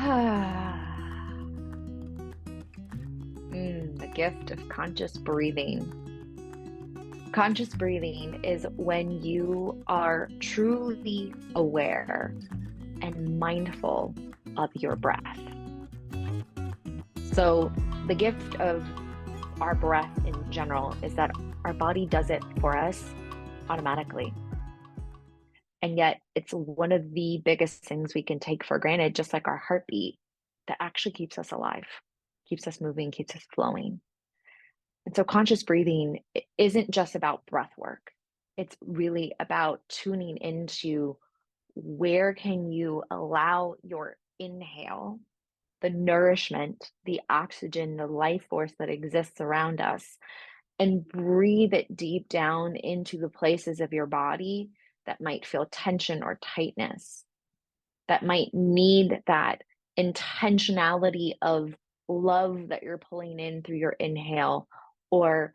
The gift of conscious breathing. Conscious breathing is when you are truly aware and mindful of your breath. So, the gift of our breath in general is that our body does it for us automatically. And yet, it's one of the biggest things we can take for granted, just like our heartbeat, that actually keeps us alive, keeps us moving, keeps us flowing. And so conscious breathing isn't just about breath work. It's really about tuning into where can you allow your inhale, the nourishment, the oxygen, the life force that exists around us, and breathe it deep down into the places of your body that might feel tension or tightness, that might need that intentionality of love that you're pulling in through your inhale, or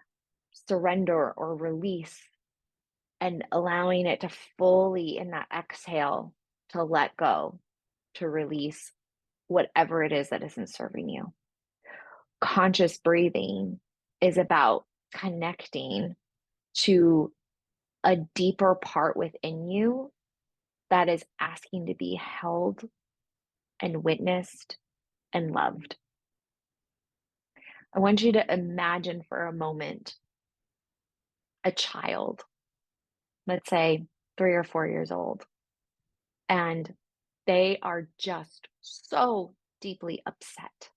surrender or release, and allowing it to fully in that exhale to let go, to release whatever it is that isn't serving you. Conscious breathing is about connecting to a deeper part within you that is asking to be held and witnessed and loved. I want you to imagine for a moment a child, let's say 3 or 4 years old, and they are just so deeply upset.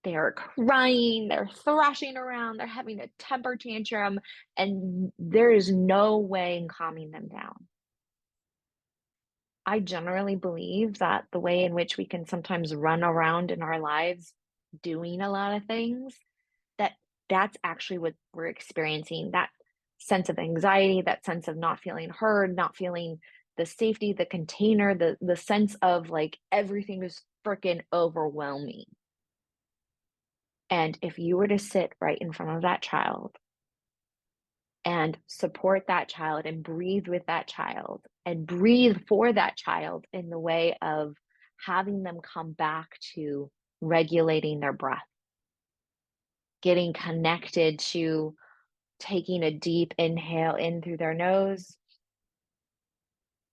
They are crying, they're thrashing around, they're having a temper tantrum, and there is no way in calming them down. I generally believe that the way in which we can sometimes run around in our lives doing a lot of things, that that's actually what we're experiencing, that sense of anxiety, that sense of not feeling heard, not feeling the safety, the container, the sense of like everything is freaking overwhelming. And if you were to sit right in front of that child and support that child and breathe with that child and breathe for that child in the way of having them come back to regulating their breath, getting connected to taking a deep inhale in through their nose,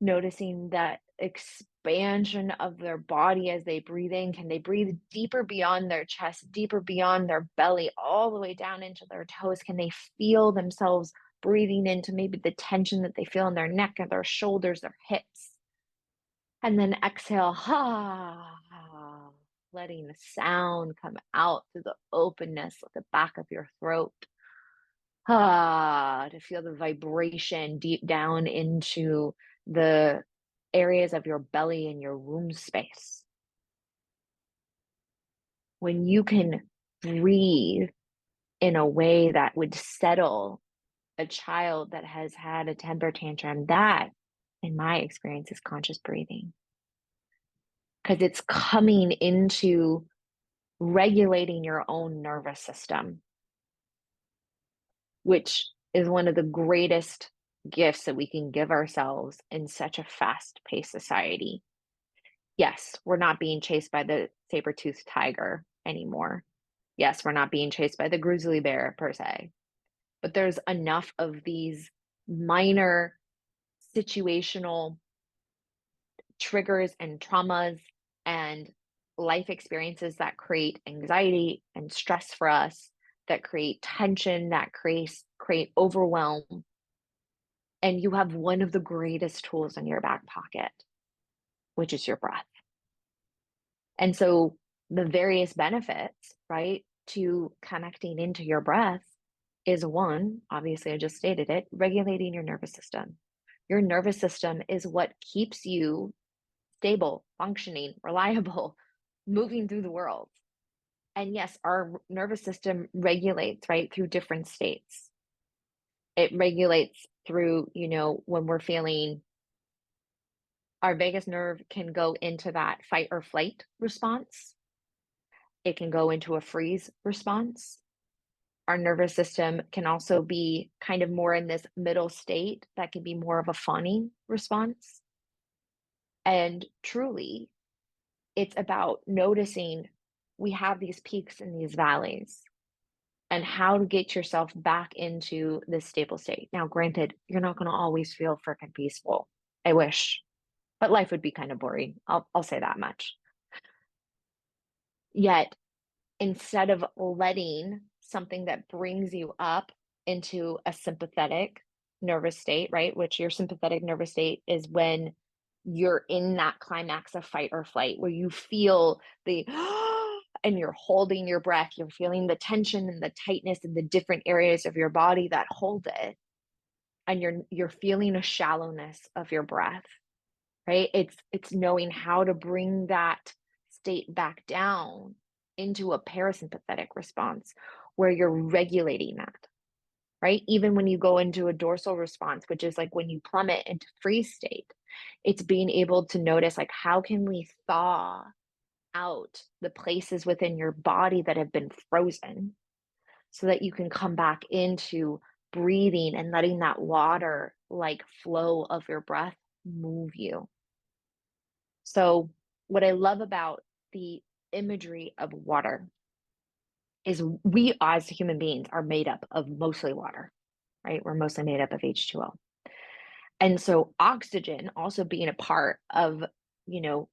noticing that expansion of their body as they breathe in. Can they breathe deeper beyond their chest, deeper beyond their belly, all the way down into their toes? Can they feel themselves breathing into maybe the tension that they feel in their neck and their shoulders, their hips? And then exhale, letting the sound come out through the openness at the back of your throat. To feel the vibration deep down into the areas of your belly and your womb space. When you can breathe in a way that would settle a child that has had a temper tantrum, that, in my experience, is conscious breathing. Because it's coming into regulating your own nervous system, which is one of the greatest gifts that we can give ourselves in such a fast-paced society. Yes, we're not being chased by the saber-toothed tiger anymore. Yes, we're not being chased by the grizzly bear per se. But there's enough of these minor situational triggers and traumas and life experiences that create anxiety and stress for us, that create tension, that create overwhelm. And you have one of the greatest tools in your back pocket, which is your breath. And so the various benefits, right, to connecting into your breath is one, obviously, I just stated it, regulating your nervous system. Your nervous system is what keeps you stable, functioning, reliable, moving through the world. And yes, our nervous system regulates, right, through different states. It regulates through, when we're feeling, our vagus nerve can go into that fight or flight response. It can go into a freeze response. Our nervous system can also be kind of more in this middle state that can be more of a fawning response. And truly, It's about noticing we have these peaks and these valleys and how to get yourself back into this stable state. Now, granted, you're not going to always feel freaking peaceful. I wish, but life would be kind of boring. I'll say that much. Yet, instead of letting something that brings you up into a sympathetic nervous state, right? Which your sympathetic nervous state is when you're in that climax of fight or flight where you feel the and you're holding your breath, you're feeling the tension and the tightness in the different areas of your body that hold it, and you're feeling a shallowness of your breath, right? It's knowing how to bring that state back down into a parasympathetic response where you're regulating that, right? Even when you go into a dorsal response, which is like when you plummet into freeze state, it's being able to notice like how can we thaw out the places within your body that have been frozen so that you can come back into breathing and letting that water like flow of your breath move you. So, what I love about the imagery of water is we as human beings are made up of mostly water, right? We're mostly made up of H2O. And so, oxygen also being a part of, you know,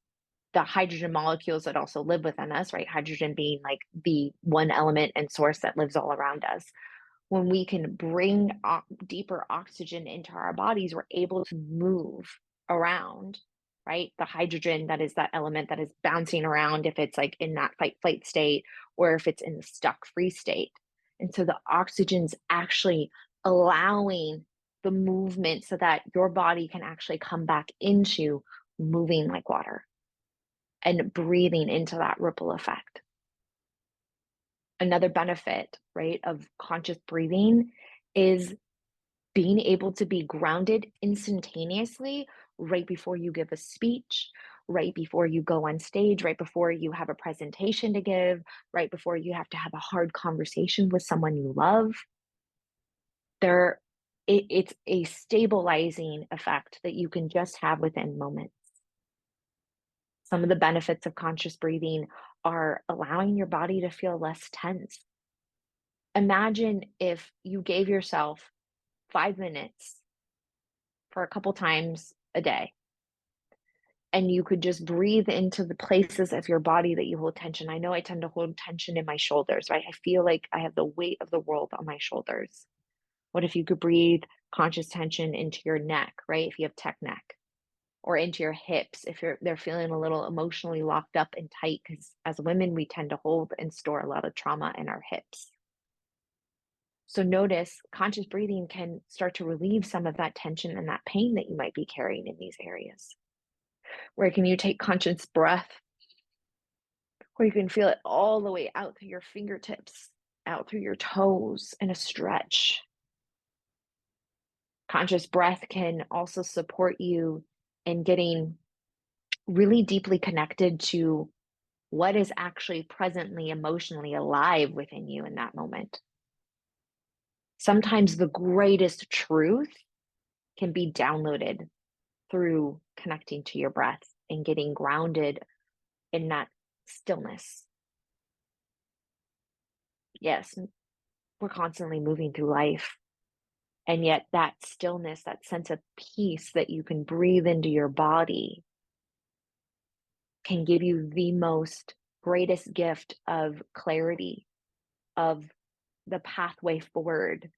the hydrogen molecules that also live within us, right? Hydrogen being like the one element and source that lives all around us. When we can bring deeper oxygen into our bodies, we're able to move around, right? The hydrogen, that is that element that is bouncing around if it's like in that fight flight state or if it's in the stuck free state. And so the oxygen's actually allowing the movement so that your body can actually come back into moving like water and breathing into that ripple effect. Another benefit, right, of conscious breathing is being able to be grounded instantaneously right before you give a speech, right before you go on stage, right before you have a presentation to give, right before you have to have a hard conversation with someone you love. There, it's a stabilizing effect that you can just have within moments. Some of the benefits of conscious breathing are allowing your body to feel less tense. Imagine if you gave yourself 5 minutes for a couple times a day and you could just breathe into the places of your body that you hold tension. I know I tend to hold tension in my shoulders, right? I feel like I have the weight of the world on my shoulders. What if you could breathe conscious tension into your neck, right? If you have tech neck, or into your hips if they're feeling a little emotionally locked up and tight, because as women we tend to hold and store a lot of trauma in our hips. So notice conscious breathing can start to relieve some of that tension and that pain that you might be carrying in these areas. Where can you take conscious breath where you can feel it all the way out through your fingertips, out through your toes in a stretch. Conscious breath can also support you in getting really deeply connected to what is actually presently emotionally alive within you in that moment. Sometimes the greatest truth can be downloaded through connecting to your breath and getting grounded in that stillness. Yes, we're constantly moving through life. And yet, that stillness, that sense of peace that you can breathe into your body can give you the most greatest gift of clarity, of the pathway forward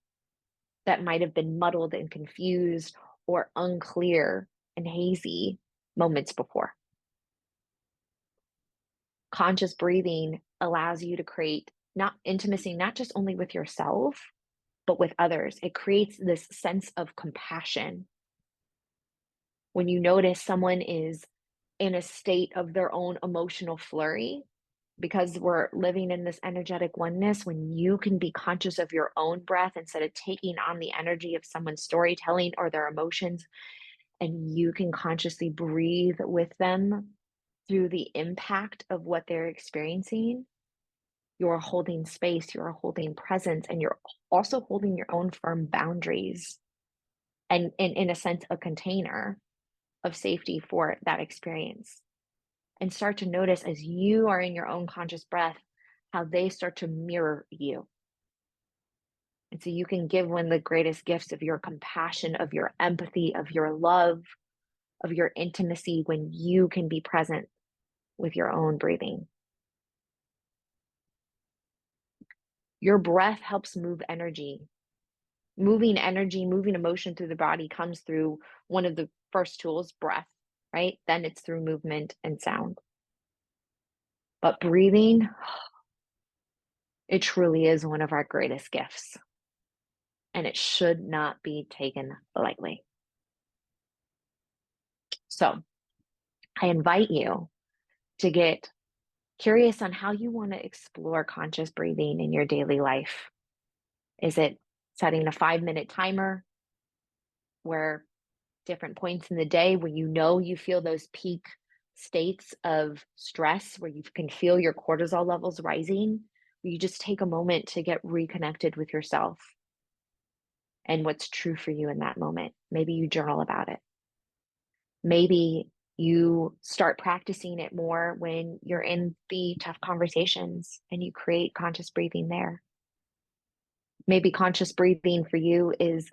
that might have been muddled and confused or unclear and hazy moments before. Conscious breathing allows you to create not intimacy, not just only with yourself, but with others. It creates this sense of compassion. When you notice someone is in a state of their own emotional flurry, because we're living in this energetic oneness, when you can be conscious of your own breath instead of taking on the energy of someone's storytelling or their emotions, and you can consciously breathe with them through the impact of what they're experiencing, you're holding space, you're holding presence, and you're also holding your own firm boundaries and in a sense, a container of safety for that experience. and start to notice as you are in your own conscious breath, how they start to mirror you. And so you can give one of the greatest gifts of your compassion, of your empathy, of your love, of your intimacy when you can be present with your own breathing. Your breath helps move energy. Moving energy, moving emotion through the body comes through one of the first tools, breath, right? Then it's through movement and sound. But breathing, it truly is one of our greatest gifts, and it should not be taken lightly. So I invite you to get curious on how you want to explore conscious breathing in your daily life. Is it setting a 5-minute timer where different points in the day where you know you feel those peak states of stress, where you can feel your cortisol levels rising, where you just take a moment to get reconnected with yourself and what's true for you in that moment? Maybe you journal about it. Maybe you start practicing it more when you're in the tough conversations and you create conscious breathing there. Maybe conscious breathing for you is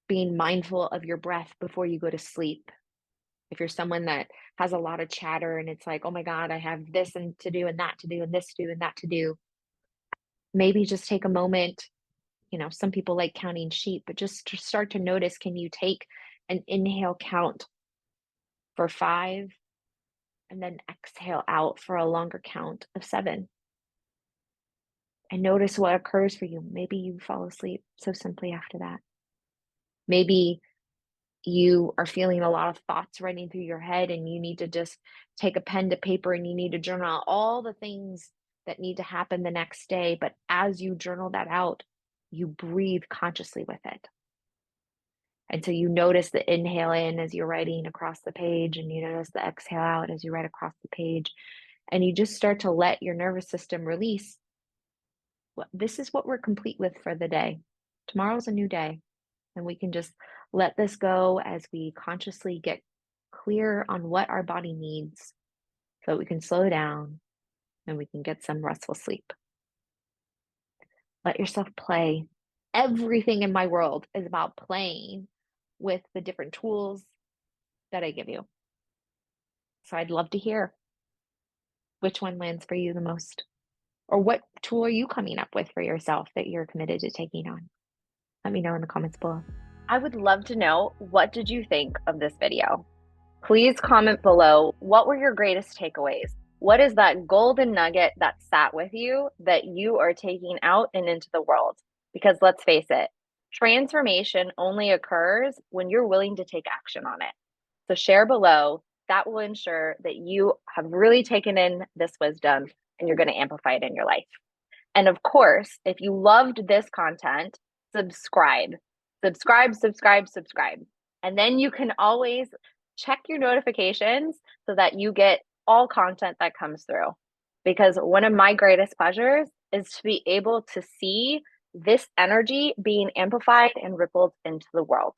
being mindful of your breath before you go to sleep. If you're someone that has a lot of chatter and it's like, oh my God, I have this and to do and that to do and this to do and that to do, maybe just take a moment. Some people like counting sheep, but just to start to notice, can you take an inhale count for 5 and then exhale out for a longer count of 7? And notice what occurs for you. Maybe you fall asleep so simply after that. Maybe you are feeling a lot of thoughts running through your head and you need to just take a pen to paper and you need to journal out all the things that need to happen the next day. But as you journal that out, you breathe consciously with it. And so you notice the inhale in as you're writing across the page, and you notice the exhale out as you write across the page. And you just start to let your nervous system release. Well, this is what we're complete with for the day. Tomorrow's a new day. And we can just let this go as we consciously get clear on what our body needs so we can slow down and we can get some restful sleep. Let yourself play. Everything in my world is about playing with the different tools that I give you. So I'd love to hear which one lands for you the most, or what tool are you coming up with for yourself that you're committed to taking on? Let me know in the comments below. I would love to know, what did you think of this video? Please comment below, what were your greatest takeaways? What is that golden nugget that sat with you that you are taking out and into the world? Because let's face it, transformation only occurs when you're willing to take action on it. So share below. That will ensure that you have really taken in this wisdom and you're going to amplify it in your life. And of course, if you loved this content, subscribe, subscribe, subscribe, subscribe. And then you can always check your notifications so that you get all content that comes through. Because one of my greatest pleasures is to be able to see this energy being amplified and rippled into the world.